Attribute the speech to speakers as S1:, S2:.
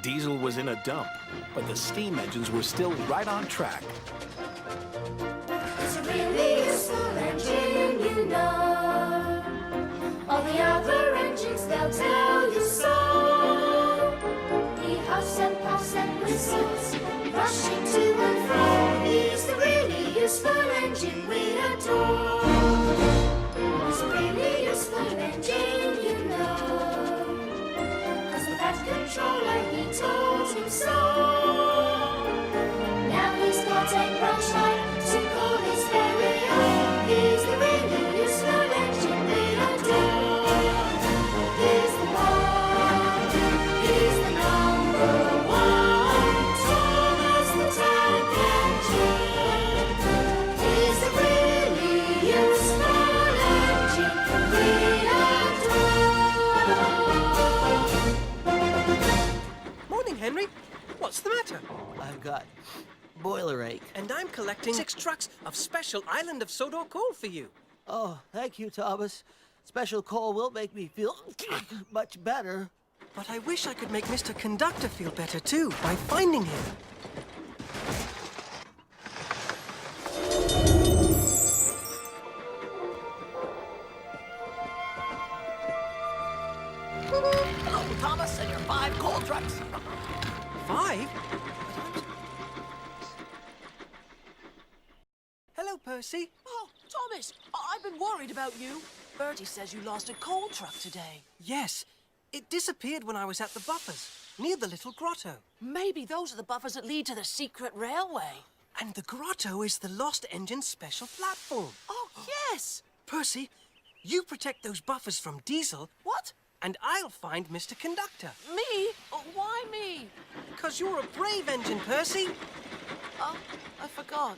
S1: Diesel was in a dump, but the steam engines were still right on track.
S2: It's a really useful engine, you know. All the other engines, they'll tell you so. He huffs and puffs and whistles, rushing to and fro. He's the really useful engine we adore. It's a really useful engine, you know. 'Cause the Fat Controller, he told him so. Now he's got a branch line to call his very own. He's the really useful engine we adore. He's the one, he's the number one. Thomas the Tank Engine. He's the really useful engine we adore.
S3: Morning, Henry. What's the matter?
S4: I've got boiler ache.
S3: And I'm collecting 6 trucks of special Island of Sodor coal for you.
S4: Oh, thank you, Thomas. Special coal will make me feel much better.
S3: But I wish I could make Mr. Conductor feel better, too, by finding him.
S4: Hello, Thomas, and your 5 coal trucks.
S3: 5? Hello, Percy.
S5: Oh, Thomas, I've been worried about you. Bertie says you lost a coal truck today.
S3: Yes, it disappeared when I was at the buffers, near the little grotto.
S5: Maybe those are the buffers that lead to the secret railway.
S3: And the grotto is the lost engine's special platform.
S5: Oh, yes!
S3: Percy, you protect those buffers from Diesel,
S5: What?
S3: and I'll find Mr. Conductor.
S5: Me? Oh, why me?
S3: 'Cause you're a brave engine, Percy.
S5: Oh, I forgot.